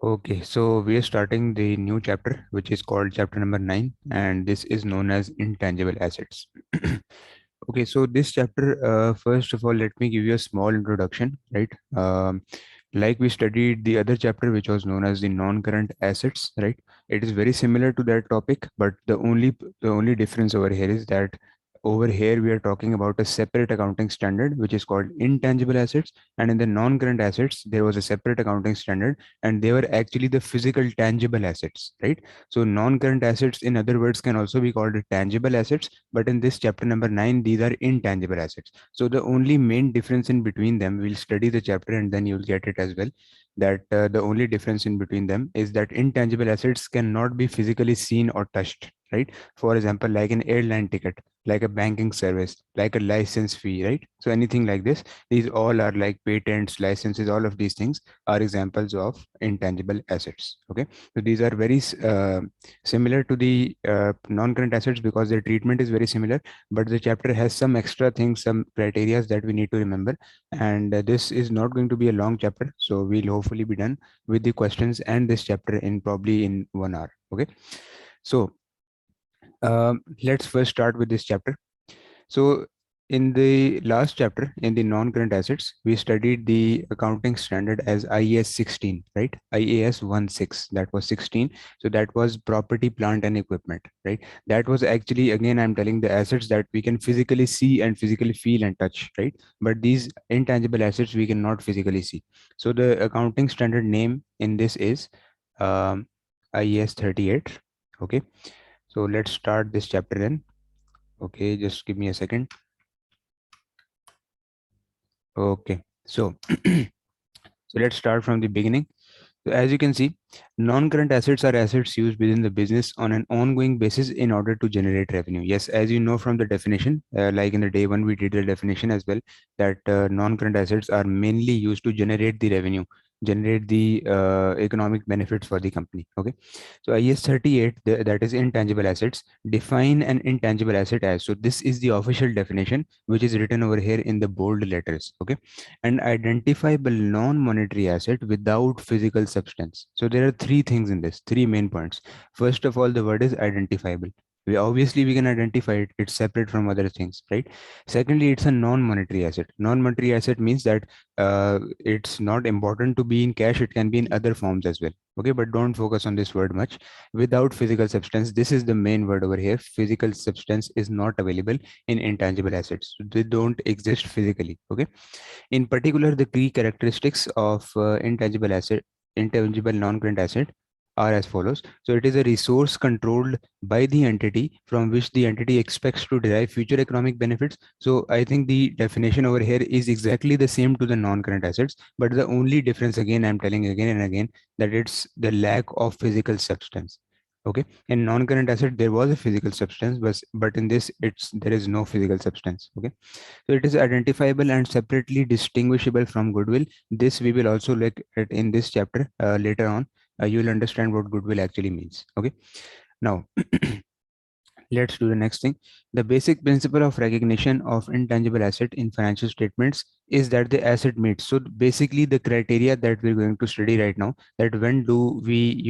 Okay, so we are starting the new chapter, which is called chapter number 9, and this is known as intangible assets. Okay, so this chapter, first of all, let me give you a small introduction, right? Like we studied the other chapter, which was known as the non-current assets, right? It is very similar to that topic, but the only difference over here is that over here we are talking about a separate accounting standard, which is called intangible assets, and in the non-current assets, there was a separate accounting standard and they were actually the physical tangible assets, right? So non-current assets, in other words, can also be called tangible assets, but in this chapter number 9, these are intangible assets. So the only main difference in between them, we'll study the chapter and then you'll get it as well, that the only difference in between them is that intangible assets cannot be physically seen or touched, right? For example, like an airline ticket, like a banking service, like a license fee, right? So anything like this, these all are like patents, licenses, all of these things are examples of intangible assets. Okay, so these are very similar to the non-current assets because their treatment is very similar, but the chapter has some extra things, some criteria that we need to remember. And this is not going to be a long chapter, so we'll hopefully be done with the questions and this chapter in probably in 1 hour. Okay, so let's first start with this chapter. So in the last chapter, in the non-current assets, we studied the accounting standard as IAS 16, right? IAS 16, that was 16. So that was property, plant and equipment, right? That was actually, again, I'm telling the assets that we can physically see and physically feel and touch, right? But these intangible assets, we cannot physically see. So the accounting standard name in this is IAS 38. Okay. So let's start this chapter then. Okay, just give me a second. Okay, so so let's start from the beginning. So as you can see, non-current assets are assets used within the business on an ongoing basis in order to generate revenue. Yes, as you know from the definition, like in the day one, we did the definition as well, that non-current assets are mainly used to generate the revenue, generate the economic benefits for the company. Okay, so IS 38, that is intangible assets, define an intangible asset as. So this is the official definition, which is written over here in the bold letters. Okay, an identifiable non-monetary asset without physical substance. So there are three things in this, three main points. First of all, the word is identifiable. We can identify it. It's separate from other things, right? Secondly, it's a non-monetary asset. Non-monetary asset means that it's not important to be in cash. It can be in other forms as well. Okay, but don't focus on this word much. Without physical substance, this is the main word over here. Physical substance is not available in intangible assets. They don't exist physically. Okay, in particular, the key characteristics of intangible non-current asset are as follows. So it is a resource controlled by the entity from which the entity expects to derive future economic benefits. So I think the definition over here is exactly the same to the non-current assets, but the only difference, again, I'm telling again and again, that it's the lack of physical substance. Okay, in non-current asset there was a physical substance, but in this there is no physical substance. Okay, so it is identifiable and separately distinguishable from goodwill. This we will also look at in this chapter later on. You will understand what goodwill actually means. Okay. Now, let's do the next thing. The basic principle of recognition of intangible asset in financial statements is that the asset meets. So basically the criteria that we're going to study right now, that when do we,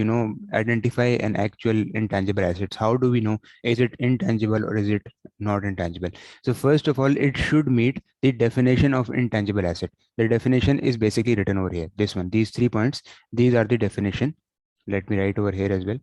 identify an actual intangible assets? How do we know, is it intangible or is it not intangible? So first of all, it should meet the definition of intangible asset. The definition is basically written over here. This one, these 3 points, these are the definition. Let me write over here as well.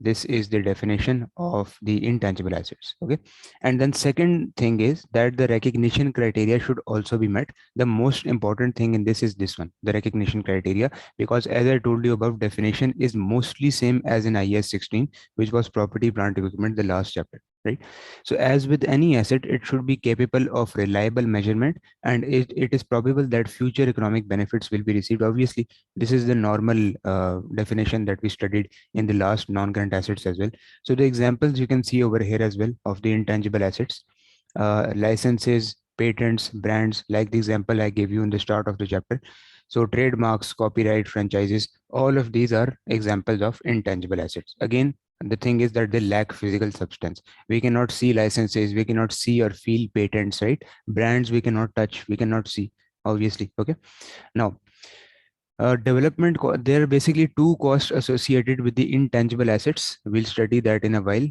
This is the definition of the intangible assets. Okay, and then second thing is that the recognition criteria should also be met. The most important thing in this is this one, the recognition criteria, because as I told you above, definition is mostly same as in IS 16, which was property plant equipment, the last chapter, right? So as with any asset, it should be capable of reliable measurement, and it is probable that future economic benefits will be received. Obviously, this is the normal definition that we studied in the last non-current assets as well. So the examples you can see over here as well of the intangible assets, licenses, patents, brands, like the example I gave you in the start of the chapter. So trademarks, copyright, franchises, all of these are examples of intangible assets. Again, the thing is that they lack physical substance. We cannot see licenses, we cannot see or feel patents, right? Brands we cannot touch, we cannot see, obviously. Okay. Now, There are basically two costs associated with the intangible assets. We'll study that in a while.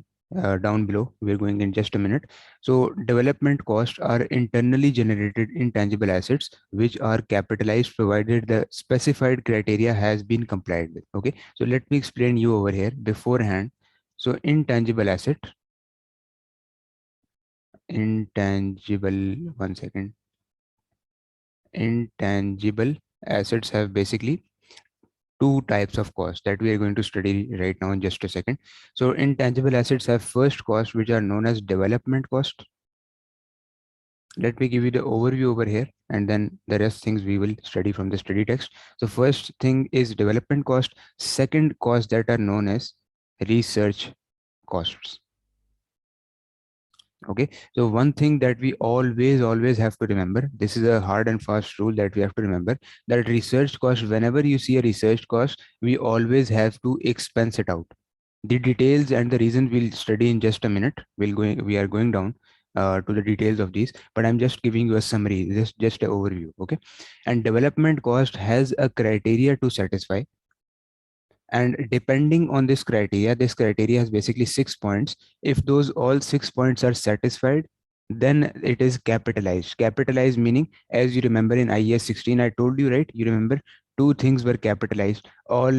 Down below, we're going in just a minute. So development costs are internally generated intangible assets which are capitalized provided the specified criteria has been complied with. Okay, so let me explain you over here beforehand. So intangible, one second. Intangible assets have basically two types of cost that we are going to study right now in just a second. So intangible assets have first cost which are known as development cost. Let me give you the overview over here and then the rest things we will study from the study text. So first thing is development cost. Second cost that are known as research costs. Okay, so one thing that we always have to remember, this is a hard and fast rule that we have to remember, that research cost, whenever you see a research cost, we always have to expense it out. The details and the reasons we'll study in just a minute. We are going down to the details of these, but I'm just giving you a summary, just an overview. Okay, and development cost has a criteria to satisfy, and depending on this criteria has basically 6 points. If those all 6 points are satisfied, then it is capitalized meaning, as you remember in IES 16 I told you, right? You remember two things were capitalized: all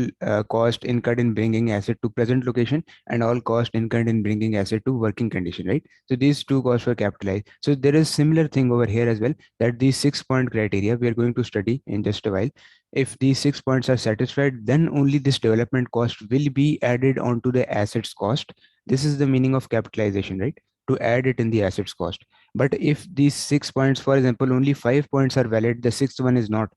cost incurred in bringing asset to present location, and all cost incurred in bringing asset to working condition, right? So these two costs were capitalized. So there is similar thing over here as well, that these 6 point criteria we are going to study in just a while. If these 6 points are satisfied, then only this development cost will be added onto the assets cost. This is the meaning of capitalization, right? To add it in the assets cost. But if these 6 points, for example, only 5 points are valid, the sixth one is not.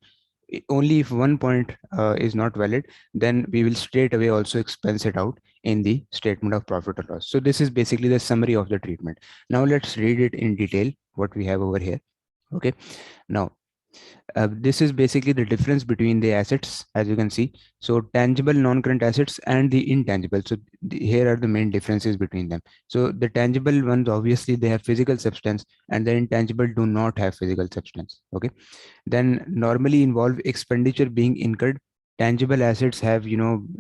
Only if one point is not valid, then we will straight away also expense it out in the statement of profit or loss. So this is basically the summary of the treatment. Now let's read it in detail, what we have over here. Okay. Now, this is basically the difference between the assets, as you can see. So tangible non-current assets and the intangible. So here are the main differences between them. So the tangible ones, obviously they have physical substance, and the intangible do not have physical substance. Okay, then normally involve expenditure being incurred. Tangible assets have,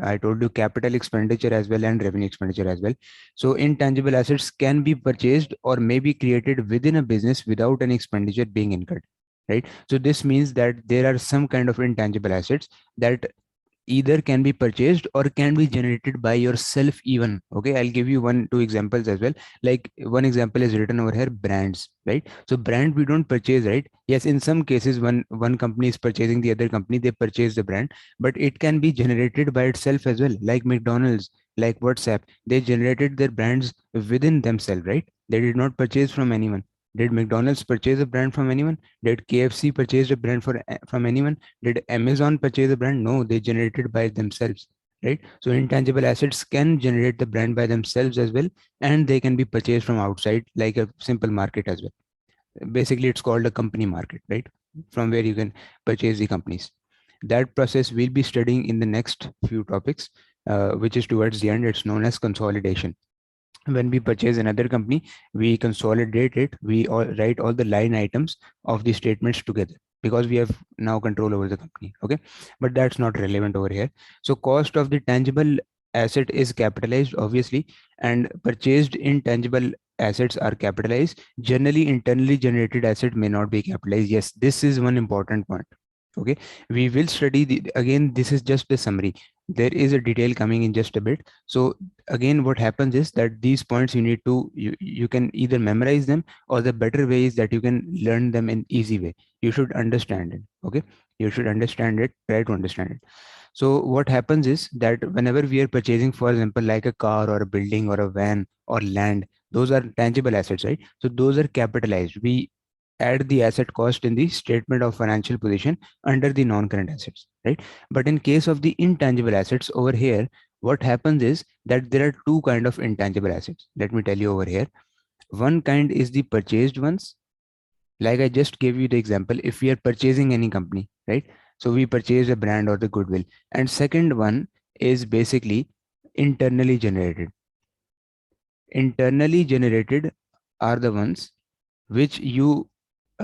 I told you, capital expenditure as well and revenue expenditure as well. So intangible assets can be purchased or may be created within a business without any expenditure being incurred, right? So this means that there are some kind of intangible assets that either can be purchased or can be generated by yourself even. Okay, I'll give you one two examples as well. Like one example is written over here, brands, right? So brand we don't purchase, right? Yes, in some cases when one company is purchasing the other company, they purchase the brand, but it can be generated by itself as well. Like McDonald's, like WhatsApp, they generated their brands within themselves, right? They did not purchase from anyone. Did McDonald's purchase a brand from anyone? Did KFC purchase a brand from anyone? Did Amazon purchase a brand? No, they generated by themselves, right? So intangible assets can generate the brand by themselves as well, and they can be purchased from outside, like a simple market as well. Basically, it's called a company market, right? From where you can purchase the companies. That process we'll be studying in the next few topics, which is towards the end. It's known as consolidation. When we purchase another company, we consolidate it. We all write all the line items of the statements together because we have now control over the company. Okay, but that's not relevant over here. So cost of the tangible asset is capitalized, obviously, and purchased intangible assets are capitalized. Generally internally generated asset may not be capitalized. Yes, this is one important point. Okay, we will study again, this is just a summary. There is a detail coming in just a bit. So again, what happens is that these points you can either memorize them, or the better way is that you can learn them in easy way. You should understand it. Okay, you should understand it, try to understand it. So what happens is that whenever we are purchasing, for example, like a car or a building or a van or land, those are tangible assets, right? So those are capitalized. We add the asset cost in the statement of financial position under the non-current assets, right? But in case of the intangible assets over here, what happens is that there are two kind of intangible assets. Let me tell you over here. One kind is the purchased ones. Like I just gave you the example, if we are purchasing any company, right? So we purchase a brand or the goodwill. And second one is basically internally generated. Internally generated are the ones which you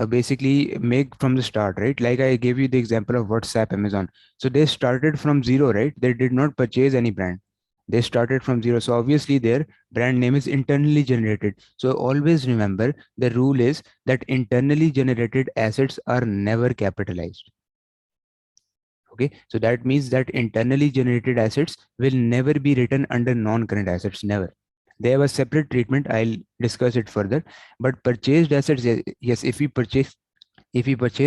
basically make from the start, right? Like I gave you the example of WhatsApp, Amazon. So they started from zero, right? They did not purchase any brand. They started from zero. So obviously their brand name is internally generated. So always remember the rule is that internally generated assets are never capitalized. Okay, so that means that internally generated assets will never be written under non-current assets, never. They have a separate treatment. I'll discuss it further. But purchased assets, yes, if we purchase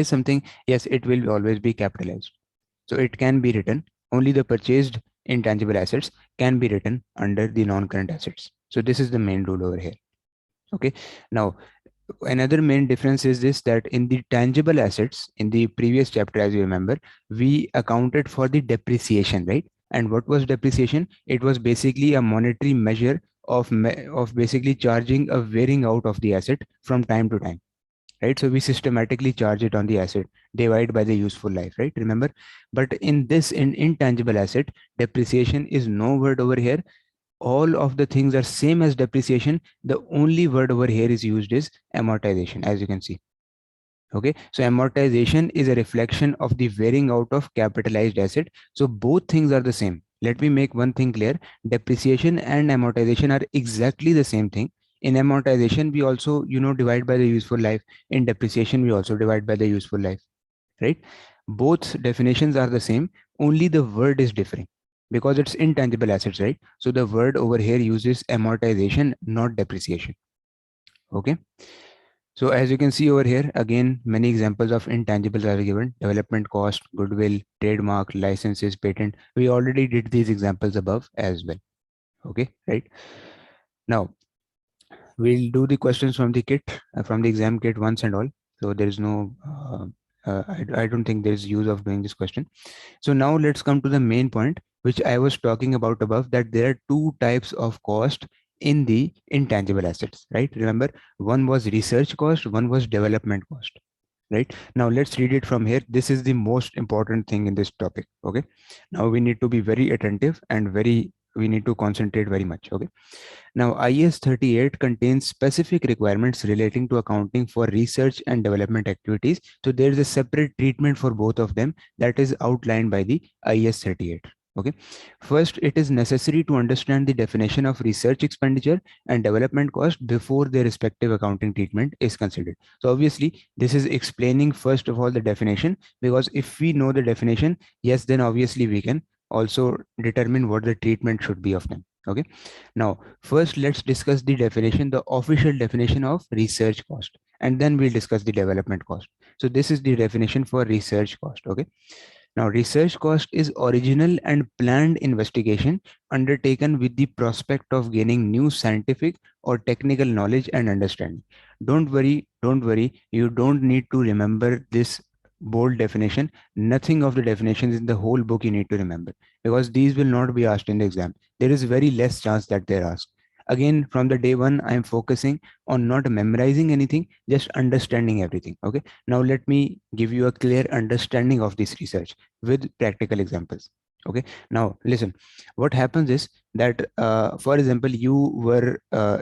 something, yes, it will always be capitalized. So it can be written. Only the purchased intangible assets can be written under the non-current assets. So this is the main rule over here. Okay. Now another main difference is this, that in the tangible assets in the previous chapter, as you remember, we accounted for the depreciation, right? And what was depreciation? It was basically a monetary measure of basically charging a wearing out of the asset from time to time, right? So we systematically charge it on the asset, divide by the useful life, right? Remember. But in this, in intangible asset, depreciation is no word over here. All of the things are same as depreciation. The only word over here is used is amortization, as you can see. Okay, so amortization is a reflection of the wearing out of capitalized asset. So both things are the same. Let me make one thing clear. Depreciation and amortization are exactly the same thing. In amortization we also, divide by the useful life. In depreciation we also divide by the useful life, right? Both definitions are the same, only the word is different because it's intangible assets, right? So the word over here uses amortization, not depreciation. Okay. So as you can see over here, again, many examples of intangibles are given: development cost, goodwill, trademark, licenses, patent. We already did these examples above as well. Okay, right? Now we'll do the questions from the kit, from the exam kit once and all. So there is no, I don't think there is use of doing this question. So now let's come to the main point, which I was talking about above, that there are two types of cost in the intangible assets, right? Remember, one was research cost, one was development cost, right? Now let's read it from here. This is the most important thing in this topic. Okay. Now we need to be very attentive and we need to concentrate very much. Okay. Now, IS 38 contains specific requirements relating to accounting for research and development activities. So there is a separate treatment for both of them that is outlined by the IS 38. Okay. First, it is necessary to understand the definition of research expenditure and development cost before their respective accounting treatment is considered. So obviously, this is explaining first of all the definition, because if we know the definition, yes, then obviously we can also determine what the treatment should be of them. Okay. Now, first, let's discuss the definition, the official definition of research cost, and then we'll discuss the development cost. So this is the definition for research cost. Okay. Now, research cost is original and planned investigation undertaken with the prospect of gaining new scientific or technical knowledge and understanding. Don't worry, you don't need to remember this bold definition. Nothing of the definitions in the whole book you need to remember, because these will not be asked in the exam. There is very less chance that they're asked. Again, from the day one, I am focusing on not memorizing anything, just understanding everything. Okay. Now, let me give you a clear understanding of this research with practical examples. Okay. Now listen, what happens is that, for example, you were,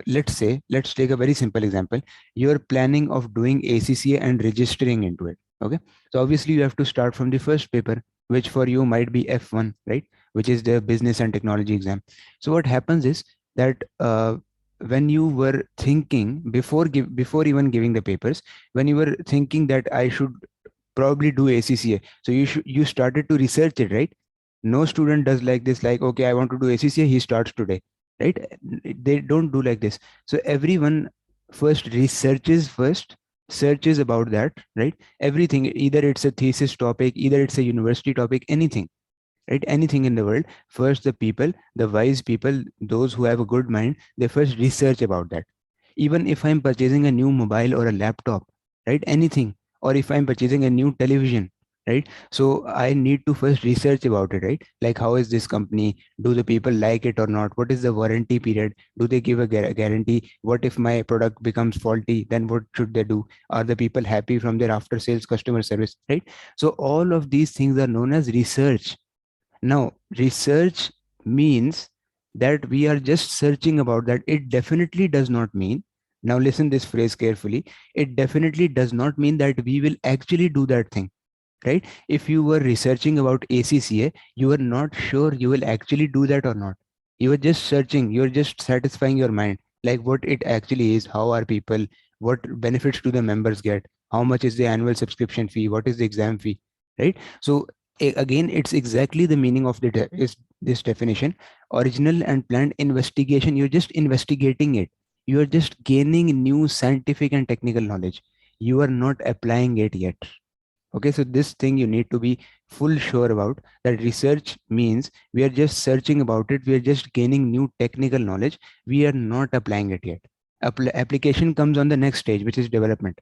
let's take a very simple example. You're planning of doing ACCA and registering into it. Okay. So obviously you have to start from the first paper, which for you might be F1, right? Which is the business and technology exam. So what happens is that, when you were thinking before even giving the papers, when you were thinking that I should probably do ACCA. So you started to research it, right? No student does like this, like, okay, I want to do ACCA, he starts today, right? They don't do like this. So everyone first researches first, searches about that, right? Everything, either it's a thesis topic, either it's a university topic, anything, right? Anything in the world. First, the people, the wise people, those who have a good mind, they first research about that. Even if I'm purchasing a new mobile or a laptop, right? Anything. Or if I'm purchasing a new television, right? So I need to first research about it, right? Like, how is this company? Do the people like it or not? What is the warranty period? Do they give a guarantee? What if my product becomes faulty? Then what should they do? Are the people happy from their after sales customer service, right? So all of these things are known as research. Now, research means that we are just searching about that. It definitely does not mean Now listen this phrase carefully. It definitely does not mean that we will actually do that thing, right? If you were researching about ACCA, you were not sure you will actually do that or not. You were just searching, you're just satisfying your mind, like what it actually is, how are people, what benefits do the members get, how much is the annual subscription fee, what is the exam fee, right? So again, it's exactly the meaning of is this definition. Original and planned investigation, you're just investigating it. You are just gaining new scientific and technical knowledge. You are not applying it yet. Okay, so this thing you need to be full sure about, that research means we are just searching about it, we are just gaining new technical knowledge, we are not applying it yet. Application comes on the next stage, which is development.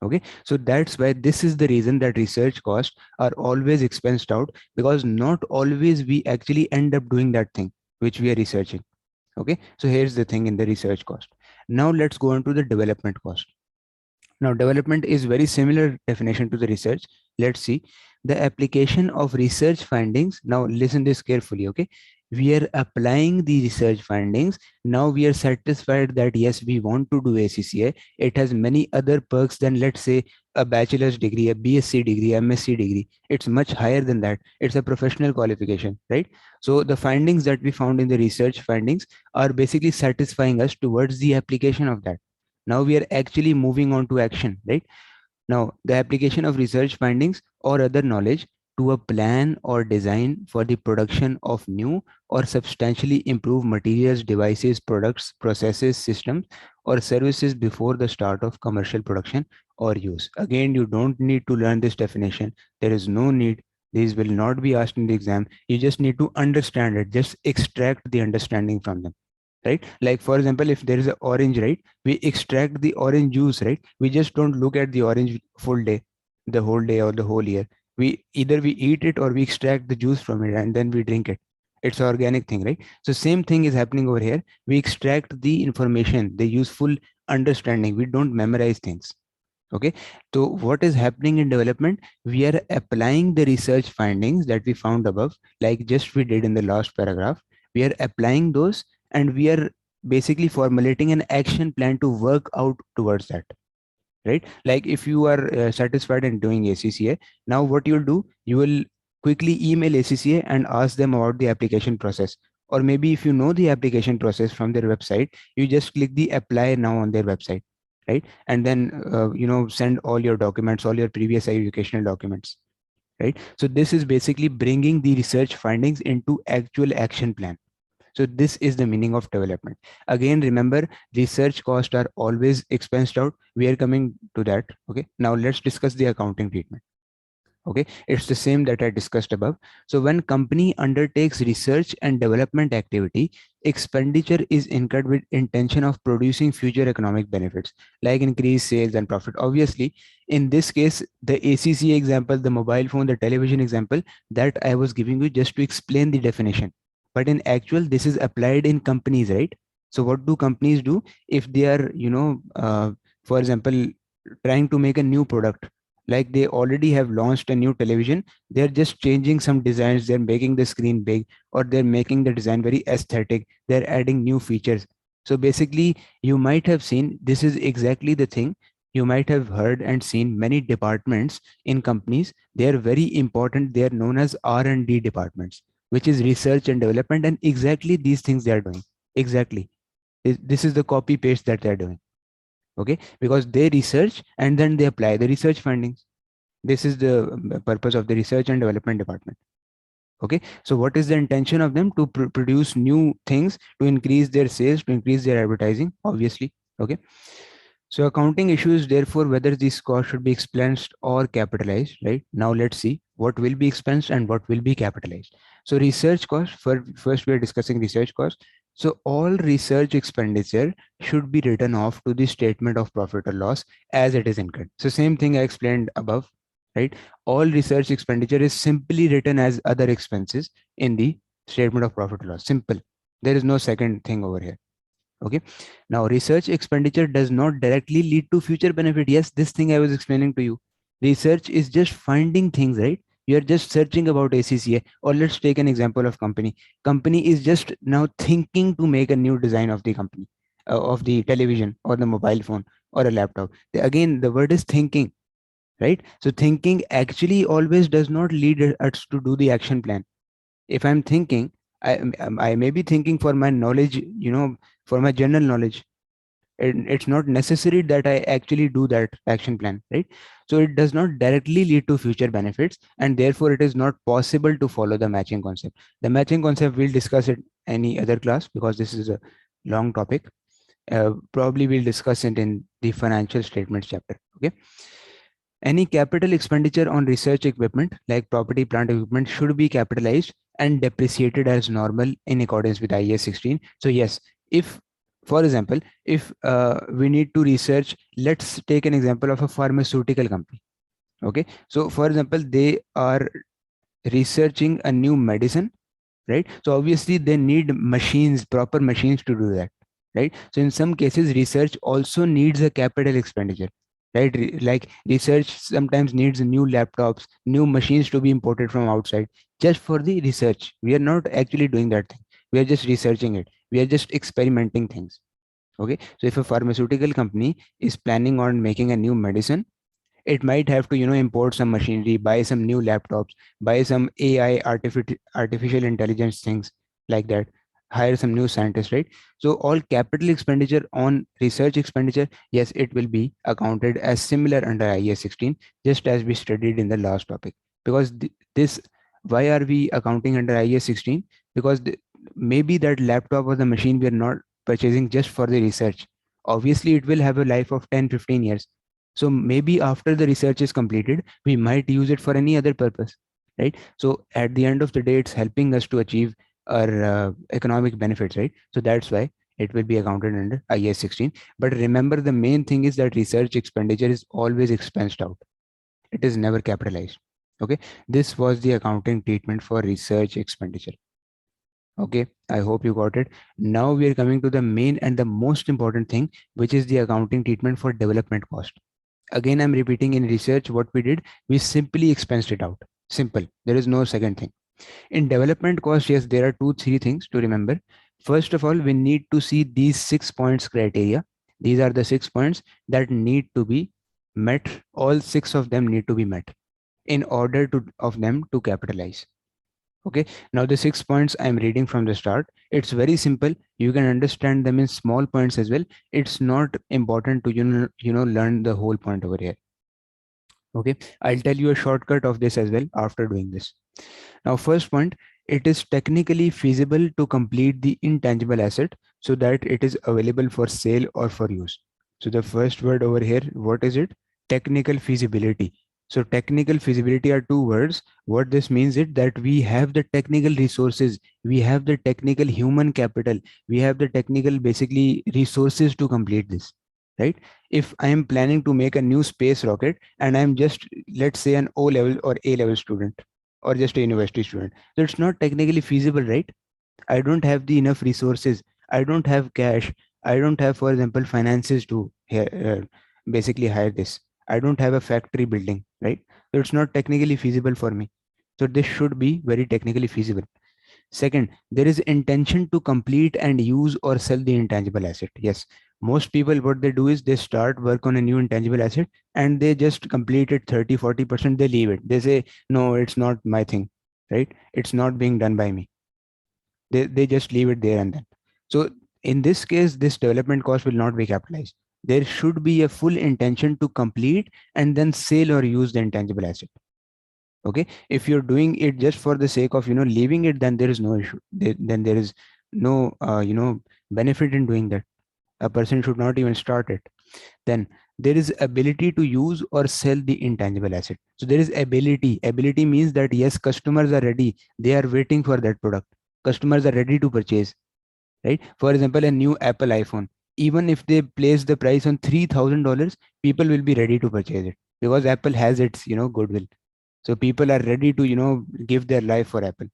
Okay, so that's why this is the reason that research costs are always expensed out, because not always we actually end up doing that thing which we are researching. Okay, so here's the thing in the research cost. Now let's go on to the development cost. Now, development is very similar definition to the research. Let's see the application of research findings. Now, listen this carefully. Okay, we are applying the research findings. Now we are satisfied that yes, we want to do ACCA. It has many other perks than, let's say, a bachelor's degree, a BSc degree, MSc degree. It's much higher than that. It's a professional qualification, right? So the findings that we found in the research findings are basically satisfying us towards the application of that. Now we are actually moving on to action, right? Now, the application of research findings or other knowledge to a plan or design for the production of new or substantially improved materials, devices, products, processes, systems, or services before the start of commercial production or use. Again, you don't need to learn this definition. There is no need. These will not be asked in the exam. You just need to understand it. Just extract the understanding from them, right? Like for example, if there is an orange, right, we extract the orange juice, right? We just don't look at the orange full day, the whole day or the whole year. We either we eat it or we extract the juice from it and then we drink it. It's an organic thing, right? So same thing is happening over here. We extract the information, the useful understanding. We don't memorize things. Okay, so what is happening in development? We are applying the research findings that we found above, like just we did in the last paragraph. We are applying those, and we are basically formulating an action plan to work out towards that, right? Like if you are satisfied in doing ACCA, now what you'll do, you will quickly email ACCA and ask them about the application process. Or maybe if you know the application process from their website, you just click the apply now on their website, right? And then send all your documents, all your previous educational documents, right? So this is basically bringing the research findings into actual action plan. So this is the meaning of development. Again, remember, research costs are always expensed out. We are coming to that. Okay, now let's discuss the accounting treatment. Okay, it's the same that I discussed above. So when company undertakes research and development activity, expenditure is incurred with intention of producing future economic benefits like increased sales and profit. Obviously, in this case, the ACCA example, the mobile phone, the television example that I was giving you just to explain the definition, but in actual this is applied in companies, right? So what do companies do if they are for example, trying to make a new product? Like they already have launched a new television, they're just changing some designs, they're making the screen big, or they're making the design very aesthetic, they're adding new features. So basically, you might have seen, this is exactly the thing, you might have heard and seen many departments in companies, they are very important, they are known as R&D departments, which is research and development, and exactly these things they are doing. Exactly, this is the copy paste that they're doing. Okay, because they research and then they apply the research findings. This is the purpose of the research and development department. Okay, so what is the intention of them? To produce new things, to increase their sales, to increase their advertising, obviously. Okay, so accounting issues, therefore, whether these costs should be expensed or capitalized, right? Now let's see what will be expensed and what will be capitalized. So research cost, first we are discussing research cost. So all research expenditure should be written off to the statement of profit or loss as it is incurred. So same thing I explained above, right? All research expenditure is simply written as other expenses in the statement of profit or loss. Simple. There is no second thing over here. Okay, now research expenditure does not directly lead to future benefit. Yes, this thing I was explaining to you, research is just finding things, right? You're just searching about ACCA. Or let's take an example of company is just now thinking to make a new design of the company, of the television or the mobile phone or a laptop. Again, the word is thinking, right? So thinking actually always does not lead us to do the action plan. If I'm thinking, I may be thinking for my knowledge, for my general knowledge, and it's not necessary that I actually do that action plan, right? So it does not directly lead to future benefits, and therefore it is not possible to follow the matching concept. The matching concept we'll discuss it any other class, because this is a long topic. Probably we'll discuss it in the financial statements chapter. Okay. Any capital expenditure on research equipment like property, plant equipment should be capitalized and depreciated as normal in accordance with IAS 16. So yes, if, for example, if we need to research, let's take an example of a pharmaceutical company. Okay, so for example, they are researching a new medicine, right? So obviously they need machines, proper machines to do that, right? So in some cases research also needs a capital expenditure, right? Like research sometimes needs new laptops, new machines to be imported from outside just for the research. We are not actually doing that thing, we are just researching it, we are just experimenting things. Okay, so if a pharmaceutical company is planning on making a new medicine, it might have to import some machinery, buy some new laptops, buy some AI, artificial intelligence things like that, hire some new scientists, right? So all capital expenditure on research expenditure, yes, it will be accounted as similar under IAS 16, just as we studied in the last topic. Because this, why are we accounting under IAS 16? Because maybe that laptop or the machine we are not purchasing just for the research, obviously it will have a life of 10-15 years. So maybe after the research is completed, we might use it for any other purpose, right? So at the end of the day, it's helping us to achieve our economic benefits, right? So that's why it will be accounted under IAS 16. But remember, the main thing is that research expenditure is always expensed out. It is never capitalized. Okay. This was the accounting treatment for research expenditure. Okay, I hope you got it. Now we are coming to the main and the most important thing, which is the accounting treatment for development cost. Again, I'm repeating, in research what we did, we simply expensed it out. Simple, there is no second thing. In development cost, yes, there are 2 3 things to remember. First of all, we need to see these 6 points criteria. These are the 6 points that need to be met. All 6 of them need to be met in order to of them to capitalize. Okay, now the 6 points I'm reading from the start, it's very simple. You can understand them in small points as well. It's not important to learn the whole point over here. Okay, I'll tell you a shortcut of this as well after doing this. Now, first point, it is technically feasible to complete the intangible asset so that it is available for sale or for use. So the first word over here, what is it? Technical feasibility. So technical feasibility are 2 words. What this means is that we have the technical resources, we have the technical human capital, we have the technical basically resources to complete this, right? If I am planning to make a new space rocket and I'm just, let's say, an O level or A level student, or just a university student, so it's not technically feasible, right? I don't have the enough resources, I don't have cash, I don't have, for example, finances to basically hire this, I don't have a factory building, right? So it's not technically feasible for me. So this should be very technically feasible. Second, there is intention to complete and use or sell the intangible asset. Yes, most people, what they do is they start work on a new intangible asset and they just complete it 30-40%, they leave it. They say, no, it's not my thing, right? It's not being done by me. They just leave it there and then. So in this case, this development cost will not be capitalized. There should be a full intention to complete and then sell or use the intangible asset. Okay, if you're doing it just for the sake of leaving it, then there is no issue. Then there is no benefit in doing that. A person should not even start it. Then there is ability to use or sell the intangible asset. So there is ability means that yes, customers are ready, they are waiting for that product, customers are ready to purchase, right? For example, a new Apple iPhone, even if they place the price on $3,000, people will be ready to purchase it because Apple has its goodwill. So people are ready to give their life for Apple,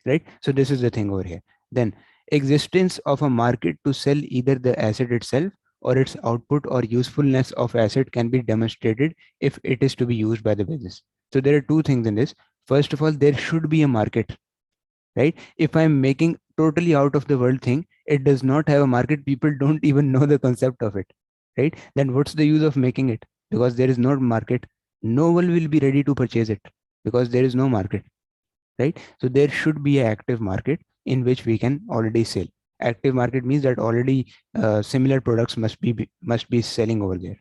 right? So this is the thing over here. Then existence of a market to sell either the asset itself or its output, or usefulness of asset can be demonstrated if it is to be used by the business. So there are 2 things in this. First of all, there should be a market, right? If I'm making totally out of the world thing. It does not have a market. People don't even know the concept of it, right? Then what's the use of making it? Because there is no market. No one will be ready to purchase it because there is no market, right? So there should be an active market in which we can already sell. Active market means that already similar products must be selling over there.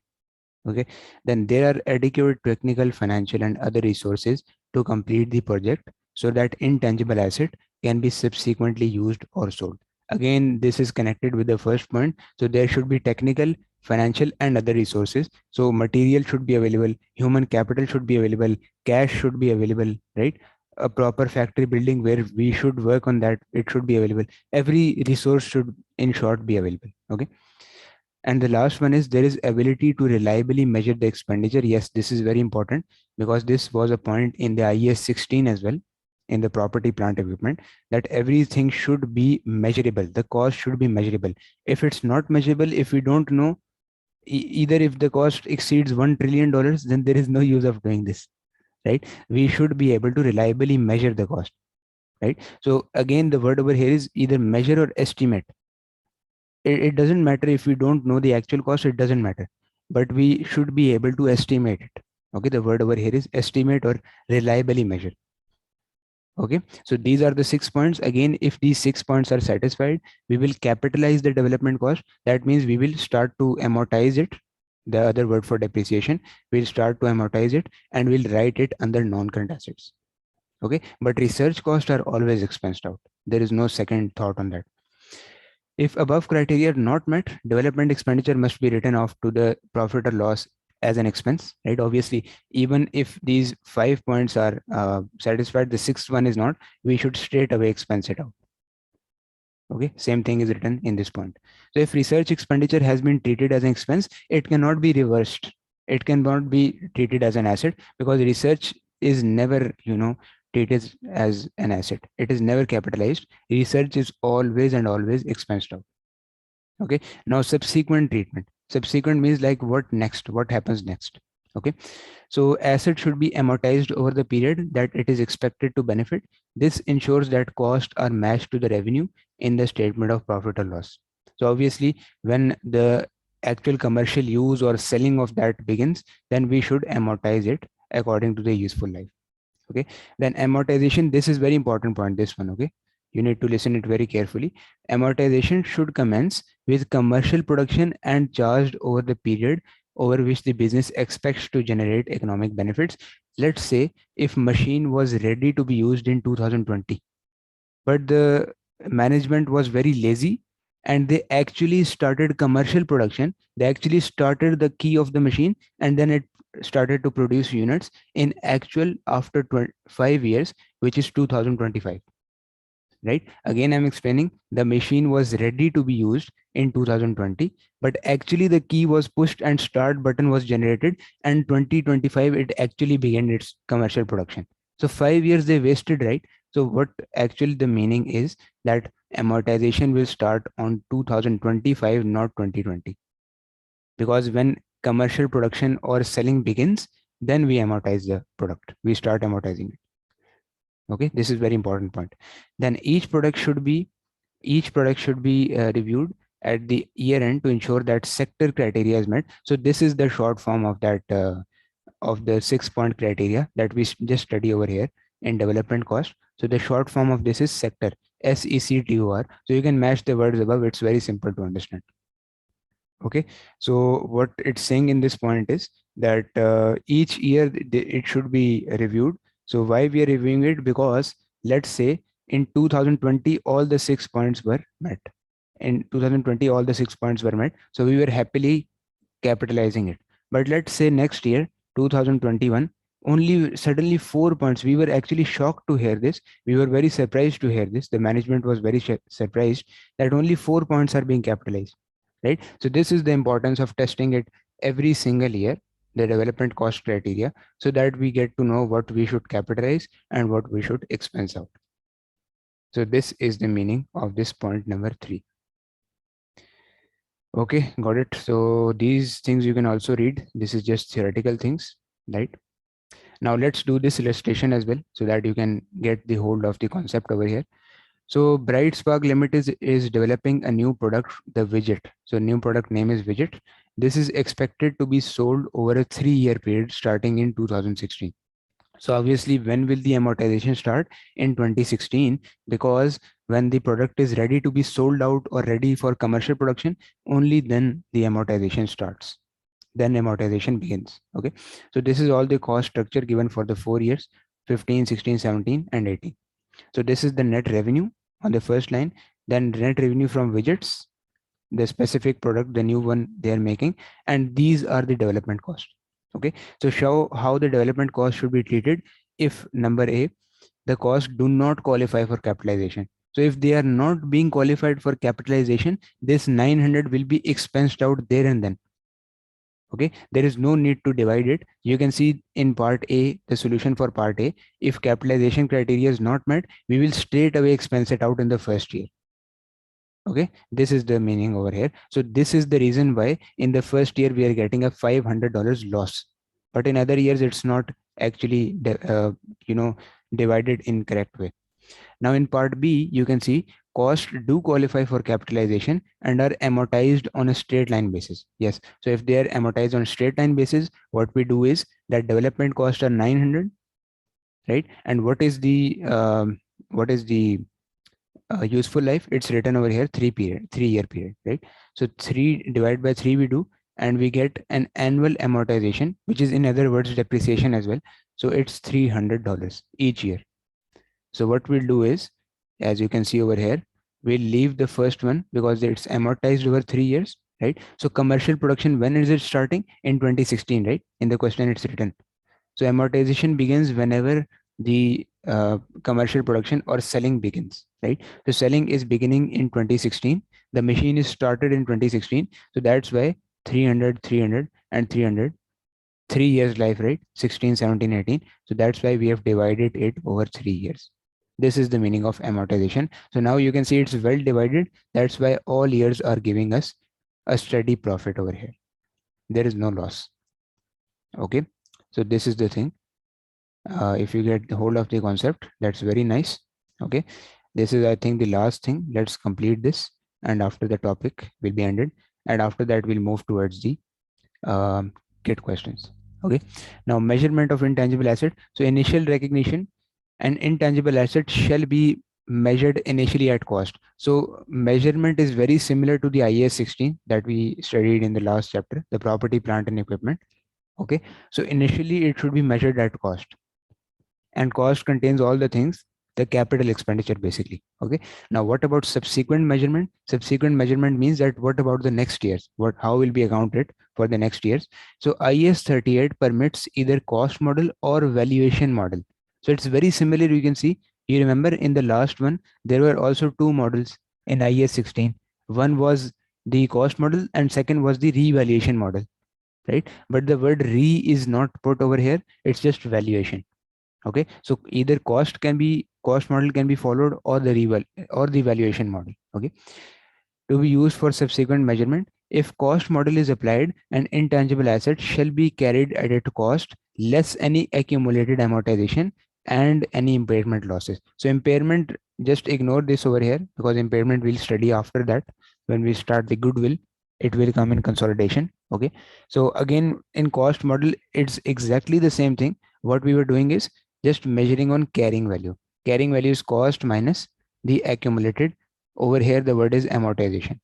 Okay, then there are adequate technical, financial, and other resources to complete the project so that intangible asset can be subsequently used or sold. Again, this is connected with the first point. So there should be technical, financial, and other resources. So material should be available, human capital should be available, cash should be available, right? A proper factory building where we should work on that, it should be available. Every resource should in short be available. Okay, and the last one is there is ability to reliably measure the expenditure. Yes, this is very important because this was a point in the IES 16 as well, in the property plant equipment, that everything should be measurable. The cost should be measurable. If it's not measurable, if we don't know, either if the cost exceeds $1 trillion, then there is no use of doing this, right? We should be able to reliably measure the cost, right? So again, the word over here is either measure or estimate. It doesn't matter if we don't know the actual cost, it doesn't matter, but we should be able to estimate it. Okay, the word over here is estimate or reliably measure. Okay, so these are the 6 points. Again, if these 6 points are satisfied, we will capitalize the development cost. That means we will start to amortize it. The other word for depreciation, we'll start to amortize it and we'll write it under non-current assets. Okay, but research costs are always expensed out. There is no second thought on that. If above criteria are not met, development expenditure must be written off to the profit or loss as an expense, right? Obviously, even if these 5 points are satisfied, the sixth one is not, we should straight away expense it out. Okay, same thing is written in this point. So if research expenditure has been treated as an expense, it cannot be reversed. It cannot be treated as an asset because research is never, treated as an asset. It is never capitalized. Research is always and always expensed out. Okay, now subsequent treatment. Subsequent means like what next, what happens next. Okay, so asset should be amortized over the period that it is expected to benefit. This ensures that costs are matched to the revenue in the statement of profit or loss. So obviously, when the actual commercial use or selling of that begins, then we should amortize it according to the useful life. Okay, then amortization, this is very important point, this one. Okay, you need to listen it very carefully. Amortization should commence with commercial production and charged over the period over which the business expects to generate economic benefits. Let's say if machine was ready to be used in 2020, but the management was very lazy and they actually started commercial production. They actually started the key of the machine and then it started to produce units in actual after 5 years, which is 2025. Right, again I'm explaining, the machine was ready to be used in 2020, but actually the key was pushed and start button was generated, and 2025 it actually began its commercial production. So 5 years they wasted, right? So what actually the meaning is that amortization will start on 2025, not 2020, because when commercial production or selling begins, then we amortize the product, we start amortizing it. Okay, this is very important point. Then each product should be reviewed at the year end to ensure that sector criteria is met. So this is the short form of that of the 6 point criteria that we just study over here in development cost. So the short form of this is sector, SECTOR. So you can match the words above, it's very simple to understand. Okay, so what it's saying in this point is that each year it should be reviewed. So why we are reviewing it? Because let's say in 2020 all the 6 points were met. In 2020 all the 6 points were met, so we were happily capitalizing it. But let's say next year 2021, only suddenly 4 points, we were actually shocked to hear this, we were very surprised to hear this, the management was very surprised that only 4 points are being capitalized, right? So this is the importance of testing it every single year, the development cost criteria, so that we get to know what we should capitalize and what we should expense out. So this is the meaning of this point number 3. Okay, got it. So these things you can also read. This is just theoretical things, right? Now let's do this illustration as well so that you can get the hold of the concept over here. So Bright Spark Limited is developing a new product, the widget. So new product name is widget. This is expected to be sold over a 3-year period starting in 2016. So obviously, when will the amortization start? In 2016, because when the product is ready to be sold out or ready for commercial production, only then the amortization starts. Then amortization begins. Okay. So this is all the cost structure given for the 4 years, 15, 16, 17, and 18. So this is the net revenue on the first line, then net revenue from widgets, the specific product, the new one they are making, and these are the development costs. Okay, so show how the development cost should be treated if number A, the costs do not qualify for capitalization. So if they are not being qualified for capitalization, this 900 will be expensed out there and then. Okay, there is no need to divide it. You can see in part A, the solution for part A, if capitalization criteria is not met, we will straight away expense it out in the first year. Okay, this is the meaning over here. So this is the reason why in the first year we are getting a $500 loss, but in other years it's not actually you know divided in correct way. Now in part B, you can see costs do qualify for capitalization and are amortized on a straight line basis. Yes, so if they are amortized on straight line basis, what we do is that development costs are 900, right? And what is the useful life? It's written over here 3-year period, right? So 3 divided by 3 we do, and we get an annual amortization, which is in other words depreciation as well. So it's $300 each year. So what we'll do is, as you can see over here, we'll leave the first one because it's amortized over 3 years, right? So commercial production, when is it starting? In 2016, right? In the question it's written. So amortization begins whenever the commercial production or selling begins, right? So selling is beginning in 2016. The machine is started in 2016. So that's why 300, 300, and 300, 3 years life, right? 16, 17, 18. So that's why we have divided it over 3 years. This is the meaning of amortization. So now you can see it's well divided. That's why all years are giving us a steady profit over here. There is no loss. Okay. So this is the thing. If you get the hold of the concept, that's very nice. Okay, this is, I think, the last thing. Let's complete this, and after the topic will be ended, and after that we'll move towards the get questions. Okay, now measurement of intangible asset. So initial recognition, an intangible asset shall be measured initially at cost. So measurement is very similar to the IAS 16 that we studied in the last chapter, the property, plant, and equipment. Okay, so initially it should be measured at cost, and cost contains all the things, the capital expenditure basically. Okay, now what about subsequent measurement? Subsequent measurement means that what about the next years, what how will be accounted for the next years? So IAS 38 permits either cost model or valuation model. So it's very similar. You can see, you remember in the last one there were also two models in IAS 16. One was the cost model and second was the revaluation model, right? But the word re is not put over here, it's just valuation. Okay, so either cost model can be followed, or the valuation model. Okay, to be used for subsequent measurement, if cost model is applied, an intangible asset shall be carried at its cost less any accumulated amortization and any impairment losses. So impairment, just ignore this over here, because impairment we'll study after that. When we start the goodwill, it will come in consolidation. Okay, so again in cost model it's exactly the same thing. What we were doing is just measuring on carrying value. Carrying value is cost minus the accumulated. Over here the word is amortization.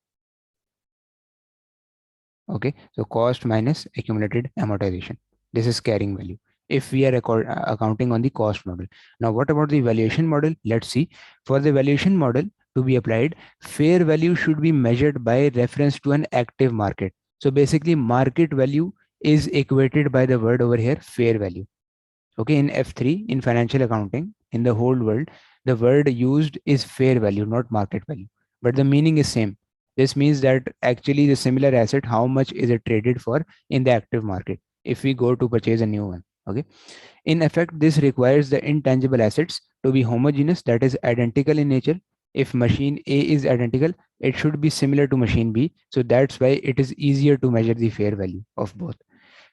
Okay, so cost minus accumulated amortization, this is carrying value if we are accounting on the cost model. Now what about the valuation model? Let's see. For the valuation model to be applied, fair value should be measured by reference to an active market. So basically market value is equated by the word over here, fair value. Okay, in F3, in financial accounting, in the whole world, the word used is fair value, not market value, but the meaning is same. This means that actually the similar asset, how much is it traded for in the active market if we go to purchase a new one. Okay, in effect this requires the intangible assets to be homogeneous, that is identical in nature. If machine A is identical, it should be similar to machine B, so that's why it is easier to measure the fair value of both.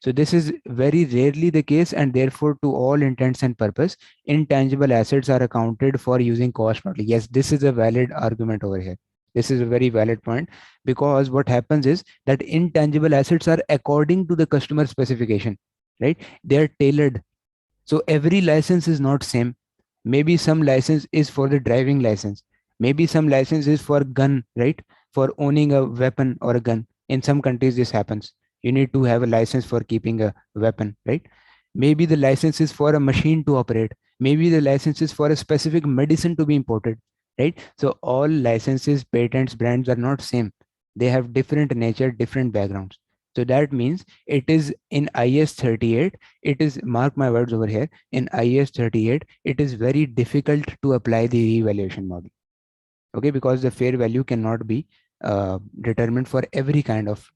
So this is very rarely the case, and therefore, to all intents and purpose, intangible assets are accounted for using cost model. Yes, this is a valid argument over here. This is a very valid point, because what happens is that intangible assets are according to the customer specification, right? They are tailored. So every license is not same. Maybe some license is for the driving license. Maybe some license is for gun, right? For owning a weapon or a gun. In some countries, this happens. You need to have a license for keeping a weapon, right? Maybe the license is for a machine to operate. Maybe the license is for a specific medicine to be imported, right? So all licenses, patents, brands are not same. They have different nature, different backgrounds. So that means it is in IS 38, it is, mark my words over here, in IS 38, it is very difficult to apply the revaluation model. Okay, because the fair value cannot be determined for every kind of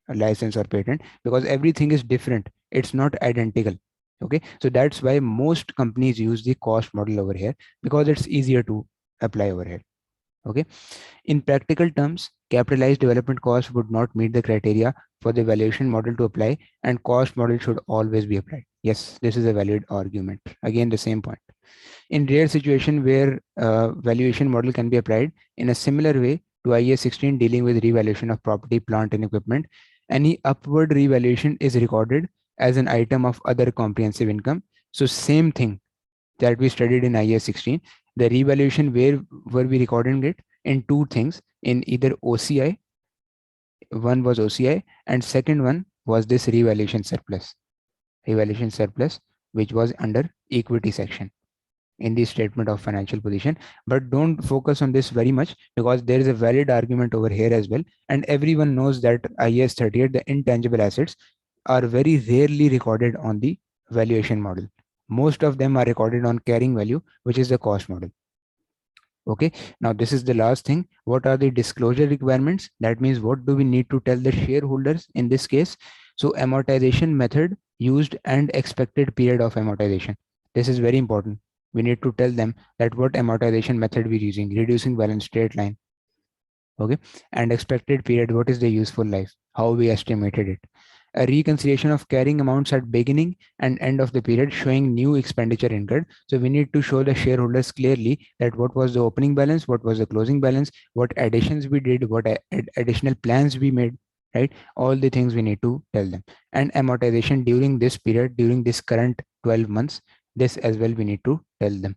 license or patent, because everything is different. It's not identical. Okay, so that's why most companies use the cost model over here, because it's easier to apply over here. Okay, in practical terms, capitalized development cost would not meet the criteria for the valuation model to apply, and cost model should always be applied. Yes, this is a valid argument. Again, the same point. In rare situation where valuation model can be applied in a similar way to IAS 16 dealing with revaluation of property, plant, and equipment, any upward revaluation is recorded as an item of other comprehensive income. So same thing that we studied in IAS 16, the revaluation, where were we recording it? In two things, in either OCI, one was OCI, and second one was this revaluation surplus, which was under equity section in the statement of financial position. But don't focus on this very much, because there is a valid argument over here as well, and everyone knows that IAS 38, the intangible assets, are very rarely recorded on the valuation model. Most of them are recorded on carrying value, which is the cost model. Okay, now this is the last thing. What are the disclosure requirements? That means what do we need to tell the shareholders in this case? So amortization method used and expected period of amortization. This is very important. We need to tell them that what amortization method we're using, reducing balance, straight line. Okay, and expected period, what is the useful life, how we estimated it. A reconciliation of carrying amounts at beginning and end of the period showing new expenditure incurred. So we need to show the shareholders clearly that what was the opening balance, what was the closing balance, what additions we did, what additional plans we made, right? All the things we need to tell them. And amortization during this period, during this current 12 months, this as well we need to tell them.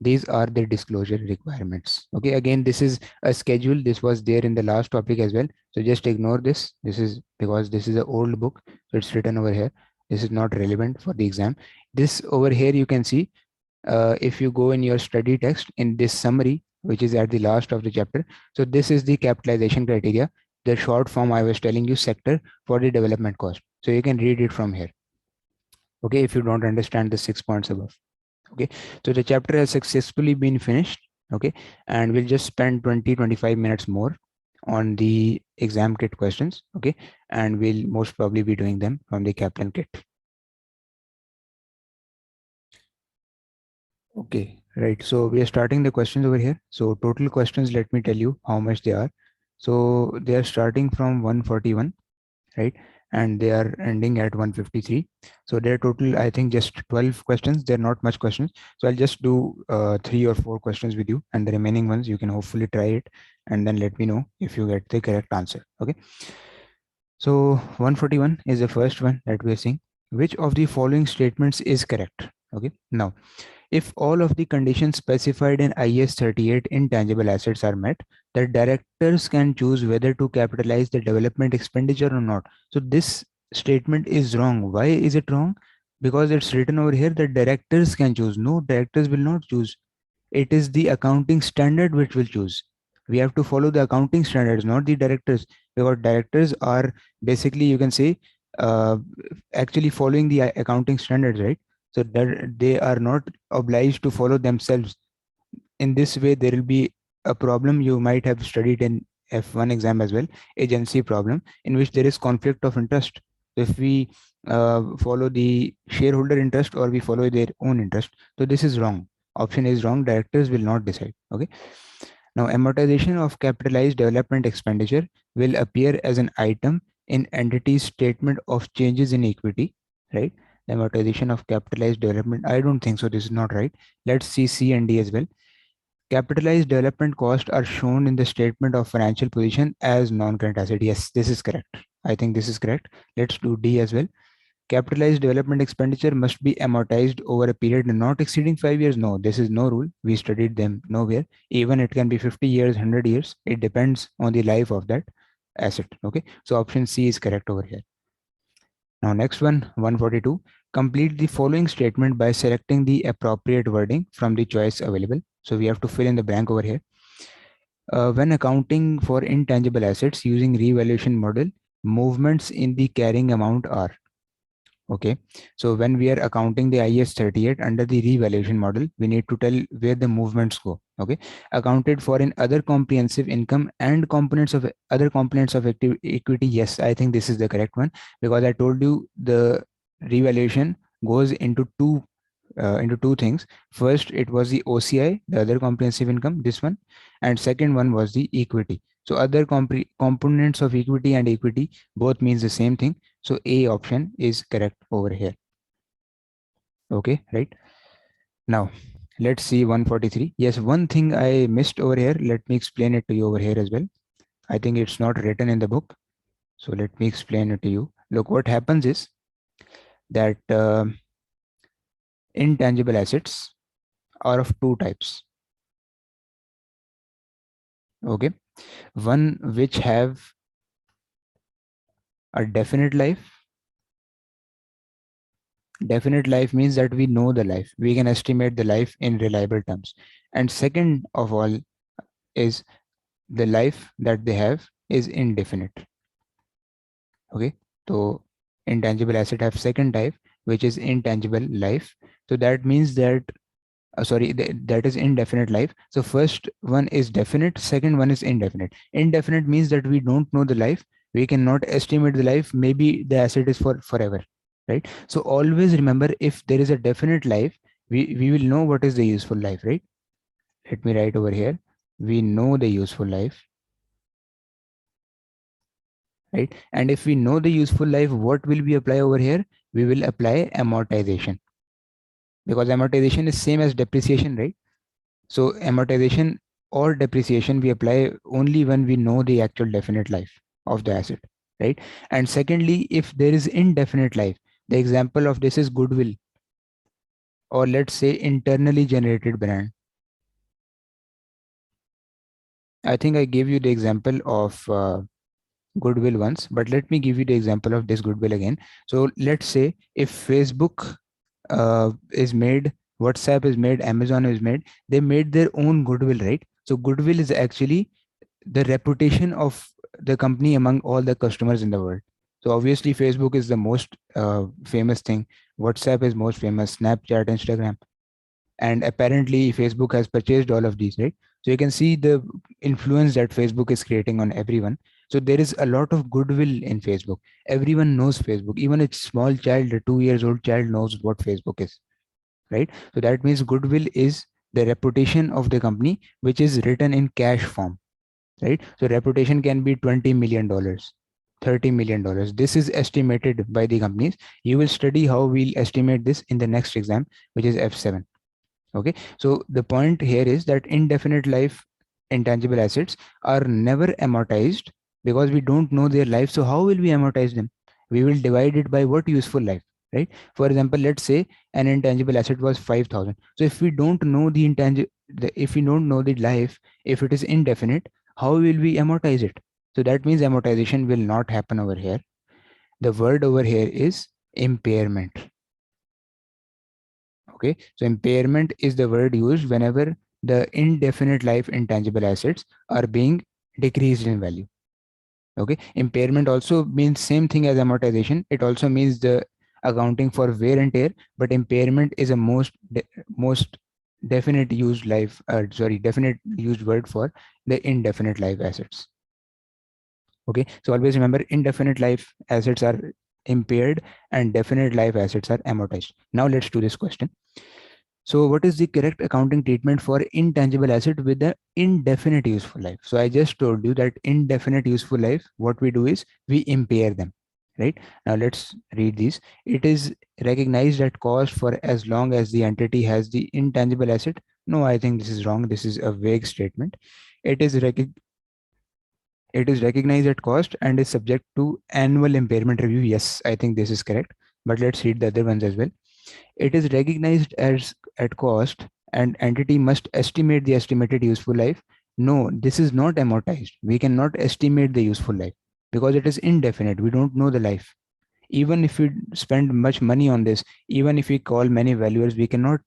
These are the disclosure requirements. Okay, again, this is a schedule. This was there in the last topic as well, so just ignore this. This is because this is an old book, so it's written over here. This is not relevant for the exam. This over here you can see, if you go in your study text in this summary, which is at the last of the chapter. So this is the capitalization criteria, the short form I was telling you, sector for the development cost. So you can read it from here. Okay, if you don't understand the 6 points above. Okay, so the chapter has successfully been finished. Okay, and we'll just spend 20-25 minutes more on the exam kit questions. Okay, and we'll most probably be doing them from the Kaplan kit. Okay, right, so we are starting the questions over here. So total questions, let me tell you how much they are. So they are starting from 141, right, and they are ending at 153. So they're total, I think, just 12 questions. They're not much questions, so I'll just do 3 or 4 questions with you, and the remaining ones you can hopefully try it and then let me know if you get the correct answer. Okay, so 141 is the first one that we're seeing. Which of the following statements is correct? Okay, now if all of the conditions specified in IS 38 intangible assets are met, the directors can choose whether to capitalize the development expenditure or not. So this statement is wrong. Why is it wrong? Because it's written over here that directors can choose. No, directors will not choose. It is the accounting standard which will choose. We have to follow the accounting standards, not the directors, because directors are basically, you can say, uh, actually following the accounting standards, right? So that they are not obliged to follow themselves. In this way, there will be a problem you might have studied in F1 exam as well, agency problem, in which there is conflict of interest. If we follow the shareholder interest or we follow their own interest, so this is wrong. Option is wrong. Directors will not decide. Okay. Now, amortization of capitalized development expenditure will appear as an item in entity's statement of changes in equity, right? The amortization of capitalized development. I don't think so. This is not right. Let's see C and D as well. Capitalized development costs are shown in the statement of financial position as non-current asset. Yes, this is correct. I think this is correct. Let's do D as well. Capitalized development expenditure must be amortized over a period not exceeding 5 years. No, this is no rule. We studied them nowhere. Even it can be 50 years, 100 years. It depends on the life of that asset. Okay. So option C is correct over here. Now next one, 142. Complete the following statement by selecting the appropriate wording from the choice available. So we have to fill in the blank over here. When accounting for intangible assets using revaluation model, movements in the carrying amount are. Okay, so when we are accounting the IS 38 under the revaluation model, we need to tell where the movements go. Okay, accounted for in other comprehensive income and components of other components of equity. Yes, I think this is the correct one, because I told you the revaluation goes into two things. First, it was the OCI, the other comprehensive income, this one, and second one was the equity. So other components of equity and equity both means the same thing. So A option is correct over here. Okay, right. Now let's see 143. Yes, one thing I missed over here. Let me explain it to you over here as well. I think it's not written in the book. So let me explain it to you. Look, what happens is that intangible assets are of two types. Okay, one which have a definite life. Definite life means that we know the life, we can estimate the life in reliable terms. And second of all is the life that they have is indefinite. Okay, so intangible asset have second type, which is intangible life. So that means that that is indefinite life. So first one is definite, second one is indefinite. Indefinite means that we don't know the life, we cannot estimate the life, maybe the asset is for forever, right? So always remember, if there is a definite life, we will know what is the useful life, right? Let me write over here, we know the useful life, right? And if we know the useful life, what will we apply over here? We will apply amortization, because amortization is same as depreciation, right? So amortization or depreciation we apply only when we know the actual definite life of the asset, right? And secondly, if there is indefinite life, the example of this is goodwill, or let's say internally generated brand. I think I gave you the example of goodwill once, but let me give you the example of this goodwill again. So let's say if Facebook is made, WhatsApp is made, Amazon is made, they made their own goodwill, right? So goodwill is actually the reputation of the company among all the customers in the world. So obviously Facebook is the most famous thing, WhatsApp is most famous, Snapchat, Instagram, and apparently Facebook has purchased all of these, right? So you can see the influence that Facebook is creating on everyone. So there is a lot of goodwill in Facebook. Everyone knows Facebook, even a small child, a 2 years old child knows what Facebook is, right? So that means goodwill is the reputation of the company, which is written in cash form, right? So reputation can be $20 million, $30 million. This is estimated by the companies. You will study how we'll estimate this in the next exam, which is F7. Okay, so the point here is that indefinite life intangible assets are never amortized, because we don't know their life. So how will we amortize them? We will divide it by what useful life, right? For example, let's say an intangible asset was 5,000. So if we don't know the intangible, if we don't know the life, if it is indefinite, how will we amortize it? So that means amortization will not happen over here. The word over here is impairment. Okay, so impairment is the word used whenever the indefinite life intangible assets are being decreased in value. Okay, impairment also means same thing as amortization. It also means the accounting for wear and tear, but impairment is a most definite used life, definite used word for the indefinite life assets. Okay, so always remember, indefinite life assets are impaired and definite life assets are amortized. Now let's do this question. So what is the correct accounting treatment for intangible asset with the indefinite useful life? So I just told you that indefinite useful life, what we do is we impair them, right? Now let's read these. It is recognized at cost for as long as the entity has the intangible asset. No, I think this is wrong. This is a vague statement. It is it is recognized at cost and is subject to annual impairment review. Yes, I think this is correct. But let's read the other ones as well. It is recognized as at cost and entity must estimate the estimated useful life. No, this is not amortized. We cannot estimate the useful life because it is indefinite. We don't know the life. Even if we spend much money on this, even if we call many valuers, we cannot,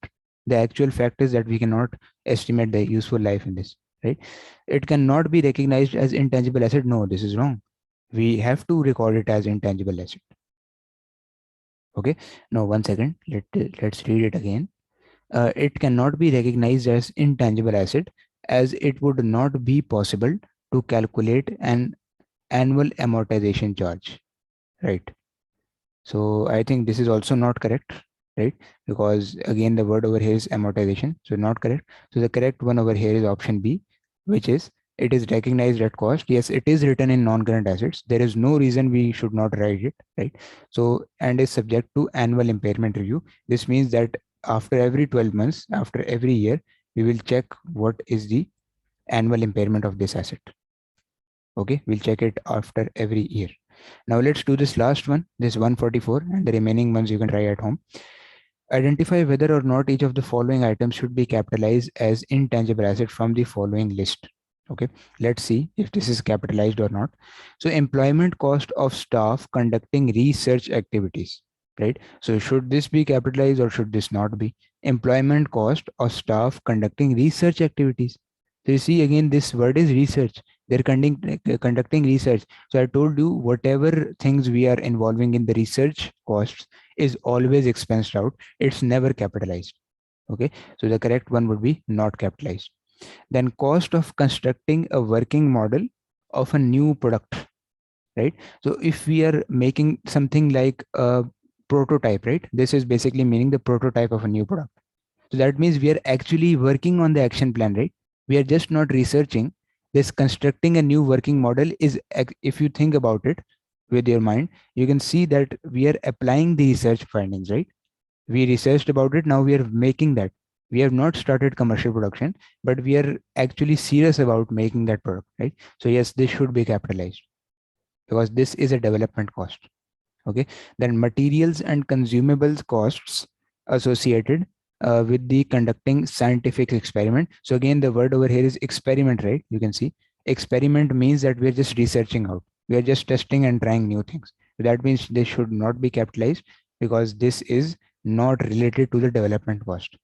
the actual fact is that we cannot estimate the useful life in this, right? It cannot be recognized as intangible asset. No, this is wrong. We have to record it as intangible asset. Okay. Now, one second. Let's read it again. It cannot be recognized as intangible asset as it would not be possible to calculate an annual amortization charge, right? So I think this is also not correct, right? Because again, the word over here is amortization, so not correct. So the correct one over here is option B, which is it is recognized at cost. Yes, it is written in non-current assets. There is no reason we should not write it, right? So and is subject to annual impairment review. This means that after every 12 months, after every year, we will check what is the annual impairment of this asset. Okay, we'll check it after every year. Now let's do this last one, this 144, and the remaining ones you can try at home. Identify whether or not each of the following items should be capitalized as intangible asset from the following list. Okay, let's see if this is capitalized or not. So employment cost of staff conducting research activities, right? So should this be capitalized or should this not be? Employment cost of staff conducting research activities. So you see again, this word is research. They're conducting research. So I told you whatever things we are involving in the research costs is always expensed out. It's never capitalized. Okay. So the correct one would be not capitalized. Then cost of constructing a working model of a new product, right? So if we are making something like a prototype, right? This is basically meaning the prototype of a new product. So that means we are actually working on the action plan, right? We are just not researching. This constructing a new working model is, if you think about it with your mind, you can see that we are applying the research findings, right? We researched about it. Now we are making that. We have not started commercial production, but we are actually serious about making that product, right? So yes, this should be capitalized because this is a development cost. Okay. Then materials and consumables costs associated with the conducting scientific experiment. So again, the word over here is experiment, right? You can see experiment means that we're just researching out. We are just testing and trying new things. That means they should not be capitalized because this is not related to the development cost.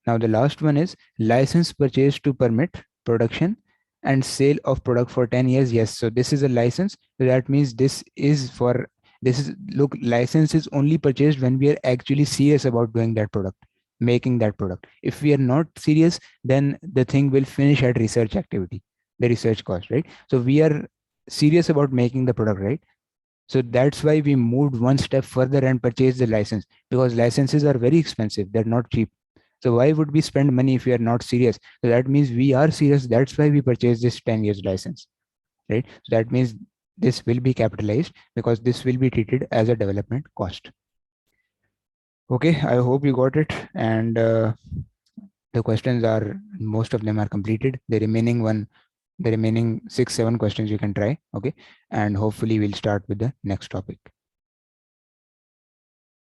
Now the last one is license purchase to permit production and sale of product for 10 years. Yes, so this is a license. So that means this is, look, license is only purchased when we are actually serious about doing that product, making that product. If we are not serious, then the thing will finish at research activity, the research cost, right? So we are serious about making the product, right? So that's why we moved one step further and purchased the license, because licenses are very expensive. They're not cheap. So why would we spend money if we are not serious? So that means we are serious. That's why we purchased this 10 years license, right? So that means this will be capitalized because this will be treated as a development cost. Okay, I hope you got it. And the questions are, most of them are completed. The remaining 6, 7 questions you can try. Okay. And hopefully we'll start with the next topic.